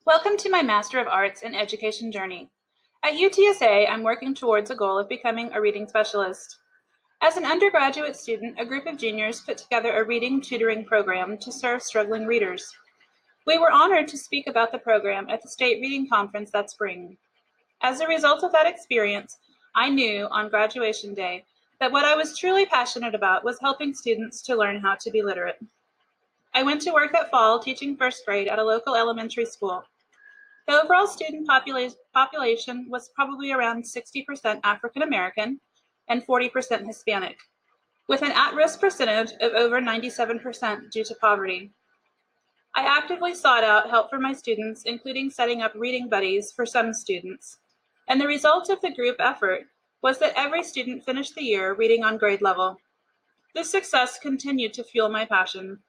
Welcome to my Master of Arts in Education journey. At UTSA, I'm working towards a goal of becoming a reading specialist. As an undergraduate student, a group of juniors put together a reading tutoring program to serve struggling readers. We were honored to speak about the program at the State Reading Conference that spring. As a result of that experience, I knew on graduation day that what I was truly passionate about was helping students to learn how to be literate. I went to work that fall teaching first grade at a local elementary school. The overall student population was probably around 60% African American and 40% Hispanic, with an at-risk percentage of over 97% due to poverty. I actively sought out help for my students, including setting up reading buddies for some students, and the result of the group effort was that every student finished the year reading on grade level. This success continued to fuel my passion.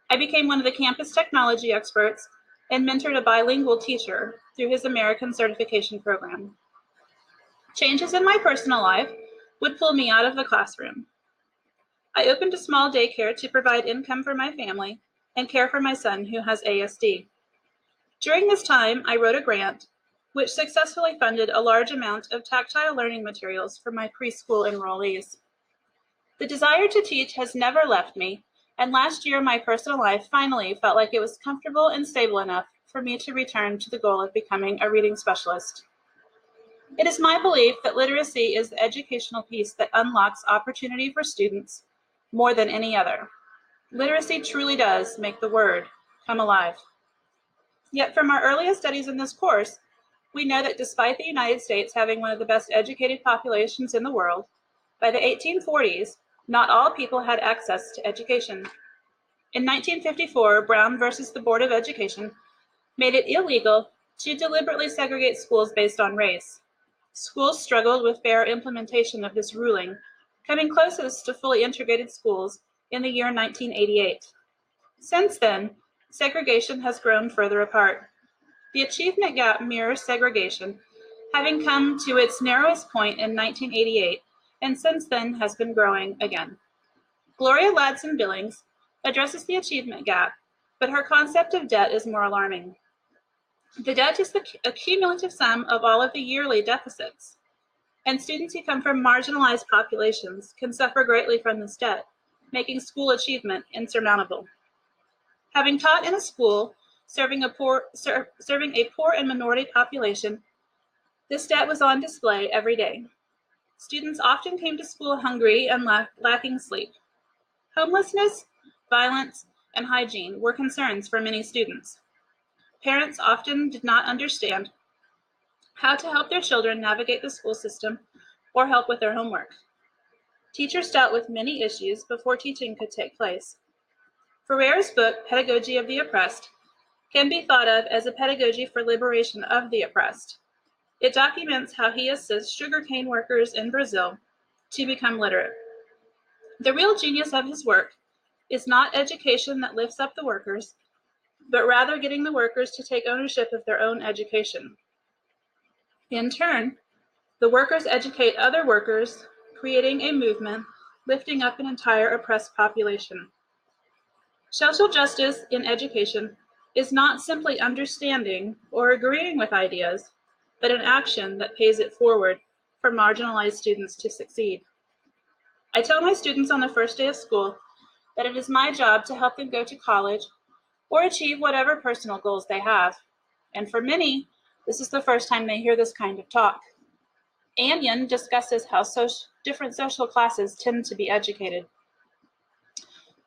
I became one of the campus technology experts and mentored a bilingual teacher through his American certification program. Changes in my personal life would pull me out of the classroom. I opened a small daycare to provide income for my family and care for my son who has ASD. During this time, I wrote a grant which successfully funded a large amount of tactile learning materials for my preschool enrollees. The desire to teach has never left me, and last year my personal life finally felt like it was comfortable and stable enough for me to return to the goal of becoming a reading specialist. It is my belief that literacy is the educational piece that unlocks opportunity for students more than any other. Literacy truly does make the word come alive. Yet from our earliest studies in this course, we know that despite the United States having one of the best educated populations in the world, by the 1840s, not all people had access to education. In 1954, Brown versus the Board of Education made it illegal to deliberately segregate schools based on race. Schools struggled with fair implementation of this ruling, coming closest to fully integrated schools in the year 1988. Since then, segregation has grown further apart. The achievement gap mirrors segregation, having come to its narrowest point in 1988, and since then has been growing again. Gloria Ladson Billings addresses the achievement gap, but her concept of debt is more alarming. The debt is the cumulative sum of all of the yearly deficits, and students who come from marginalized populations can suffer greatly from this debt, making school achievement insurmountable. Having taught in a school serving a poor and minority population, this debt was on display every day. Students often came to school hungry and lacking sleep. Homelessness, violence, and hygiene were concerns for many students. Parents often did not understand how to help their children navigate the school system or help with their homework. Teachers dealt with many issues before teaching could take place. Ferrer's book, Pedagogy of the Oppressed, can be thought of as a pedagogy for liberation of the oppressed. It documents how he assists sugarcane workers in Brazil to become literate. The real genius of his work is not education that lifts up the workers, but rather getting the workers to take ownership of their own education. In turn, the workers educate other workers, creating a movement, lifting up an entire oppressed population. Social justice in education is not simply understanding or agreeing with ideas, but an action that pays it forward for marginalized students to succeed. I tell my students on the first day of school that it is my job to help them go to college or achieve whatever personal goals they have. And for many, this is the first time they hear this kind of talk. Anion discusses how different social classes tend to be educated.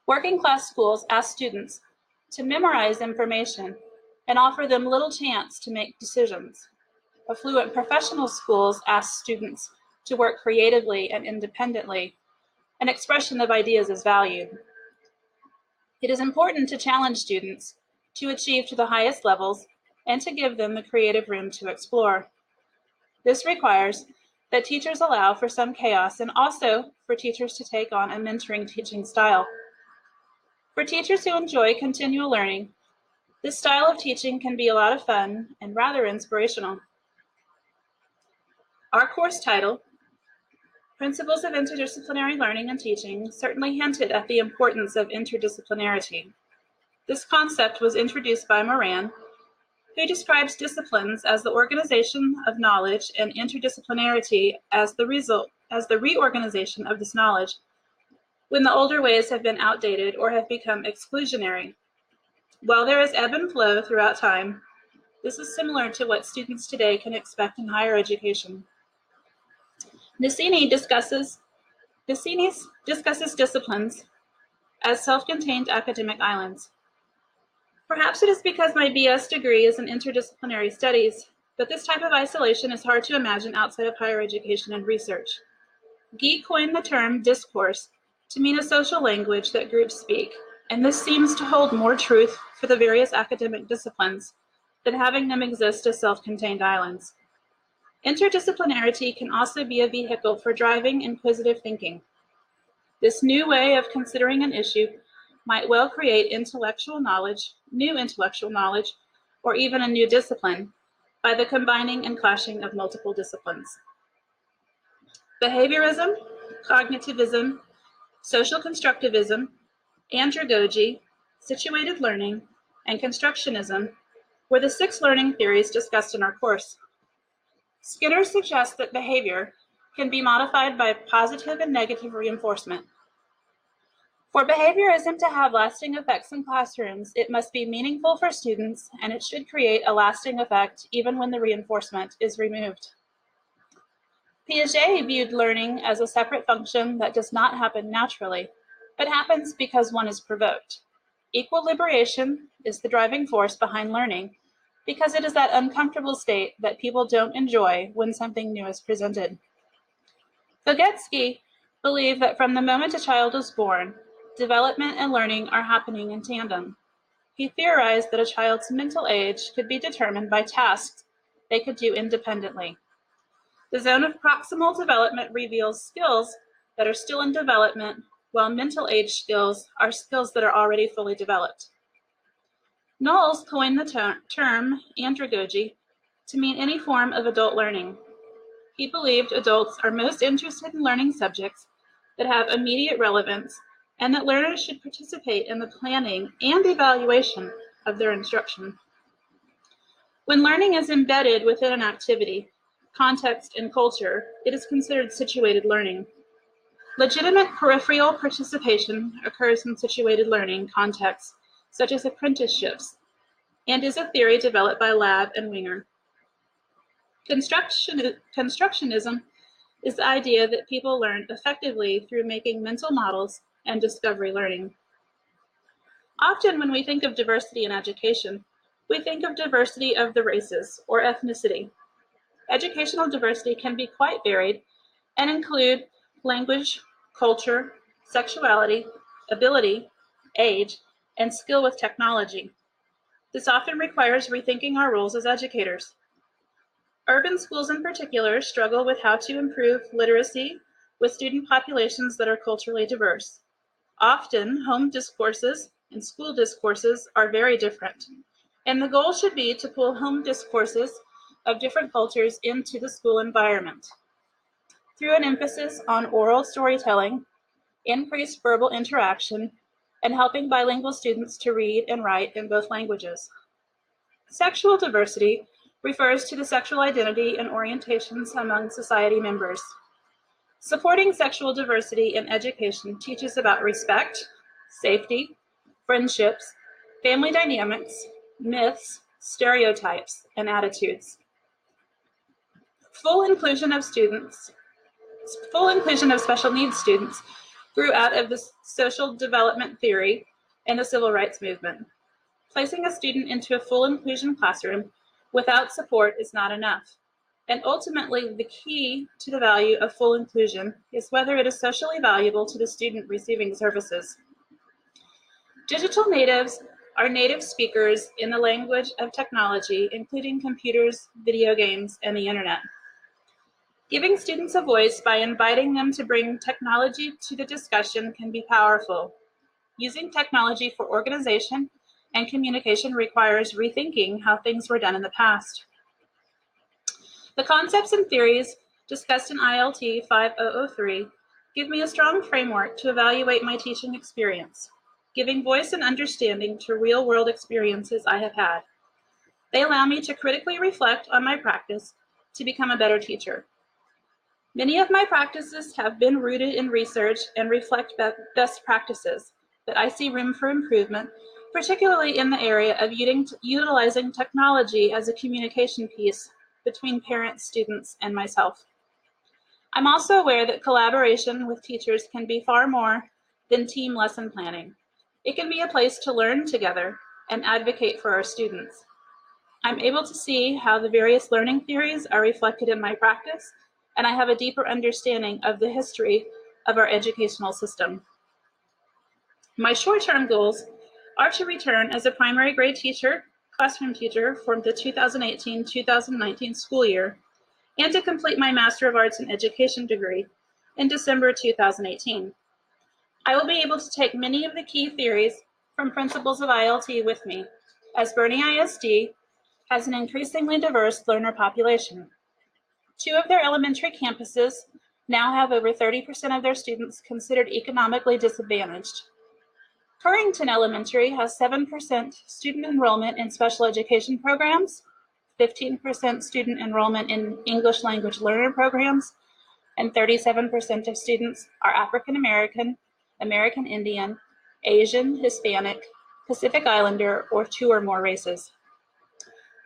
Working class schools ask students to memorize information and offer them little chance to make decisions. Affluent professional schools ask students to work creatively and independently. An expression of ideas is valued. It is important to challenge students to achieve to the highest levels and to give them the creative room to explore. This requires that teachers allow for some chaos and also for teachers to take on a mentoring teaching style. For teachers who enjoy continual learning, this style of teaching can be a lot of fun and rather inspirational. Our course title, Principles of Interdisciplinary Learning and Teaching, certainly hinted at the importance of interdisciplinarity. This concept was introduced by Moran, who describes disciplines as the organization of knowledge and interdisciplinarity as the reorganization of this knowledge when the older ways have been outdated or have become exclusionary. While there is ebb and flow throughout time, this is similar to what students today can expect in higher education. Nacini discusses disciplines as self-contained academic islands. Perhaps it is because my BS degree is in interdisciplinary studies, but this type of isolation is hard to imagine outside of higher education and research. Guy coined the term discourse to mean a social language that groups speak, and this seems to hold more truth for the various academic disciplines than having them exist as self-contained islands. Interdisciplinarity can also be a vehicle for driving inquisitive thinking. This new way of considering an issue might well create new intellectual knowledge, or even a new discipline by the combining and clashing of multiple disciplines. Behaviorism, cognitivism, social constructivism, andragogy, situated learning, and constructionism were the 6 learning theories discussed in our course. Skinner suggests that behavior can be modified by positive and negative reinforcement. For behaviorism to have lasting effects in classrooms, it must be meaningful for students, and it should create a lasting effect even when the reinforcement is removed. Piaget viewed learning as a separate function that does not happen naturally, but happens because one is provoked. Equilibration is the driving force behind learning, because it is that uncomfortable state that people don't enjoy when something new is presented. Vygotsky believed that from the moment a child is born, development and learning are happening in tandem. He theorized that a child's mental age could be determined by tasks they could do independently. The zone of proximal development reveals skills that are still in development, while mental age skills are skills that are already fully developed. Knowles coined the term andragogy to mean any form of adult learning. He believed adults are most interested in learning subjects that have immediate relevance and that learners should participate in the planning and evaluation of their instruction. When learning is embedded within an activity, context, and culture, it is considered situated learning. Legitimate peripheral participation occurs in situated learning contexts, such as apprenticeships, and is a theory developed by Lab and Winger. Constructionism is the idea that people learn effectively through making mental models and discovery learning. Often when we think of diversity in education, we think of diversity of the races or ethnicity. Educational diversity can be quite varied and include language, culture, sexuality, ability, age, and skill with technology. This often requires rethinking our roles as educators. Urban schools in particular struggle with how to improve literacy with student populations that are culturally diverse. Often, home discourses and school discourses are very different, and the goal should be to pull home discourses of different cultures into the school environment. Through an emphasis on oral storytelling, increased verbal interaction, and helping bilingual students to read and write in both languages. Sexual diversity refers to the sexual identity and orientations among society members. Supporting sexual diversity in education teaches about respect, safety, friendships, family dynamics, myths, stereotypes, and attitudes. Full inclusion of special needs students grew out of the social development theory and the civil rights movement. Placing a student into a full inclusion classroom without support is not enough. And ultimately, the key to the value of full inclusion is whether it is socially valuable to the student receiving services. Digital natives are native speakers in the language of technology, including computers, video games, and the internet. Giving students a voice by inviting them to bring technology to the discussion can be powerful. Using technology for organization and communication requires rethinking how things were done in the past. The concepts and theories discussed in ILT 5003 give me a strong framework to evaluate my teaching experience, giving voice and understanding to real-world experiences I have had. They allow me to critically reflect on my practice to become a better teacher. Many of my practices have been rooted in research and reflect best practices, but I see room for improvement, particularly in the area of utilizing technology as a communication piece between parents, students, and myself. I'm also aware that collaboration with teachers can be far more than team lesson planning. It can be a place to learn together and advocate for our students. I'm able to see how the various learning theories are reflected in my practice, and I have a deeper understanding of the history of our educational system. My short-term goals are to return as a primary grade teacher, classroom teacher for the 2018-2019 school year, and to complete my Master of Arts in Education degree in December 2018. I will be able to take many of the key theories from Principles of ILT with me, as Boerne ISD has an increasingly diverse learner population. 2 of their elementary campuses now have over 30% of their students considered economically disadvantaged. Currington Elementary has 7% student enrollment in special education programs, 15% student enrollment in English language learner programs, and 37% of students are African American, American Indian, Asian, Hispanic, Pacific Islander, or 2 or more races.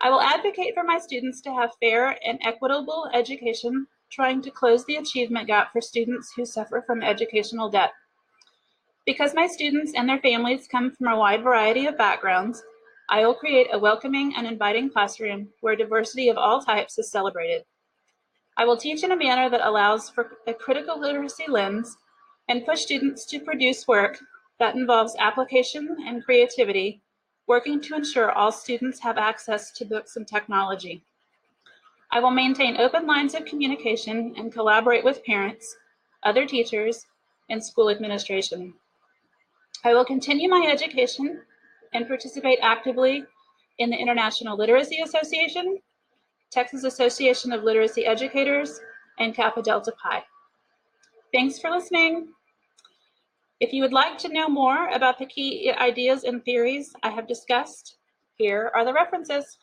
I will advocate for my students to have fair and equitable education, trying to close the achievement gap for students who suffer from educational debt. Because my students and their families come from a wide variety of backgrounds, I will create a welcoming and inviting classroom where diversity of all types is celebrated. I will teach in a manner that allows for a critical literacy lens and push students to produce work that involves application and creativity, working to ensure all students have access to books and technology. I will maintain open lines of communication and collaborate with parents, other teachers, and school administration. I will continue my education and participate actively in the International Literacy Association, Texas Association of Literacy Educators, and Kappa Delta Pi. Thanks for listening. If you would like to know more about the key ideas and theories I have discussed, here are the references.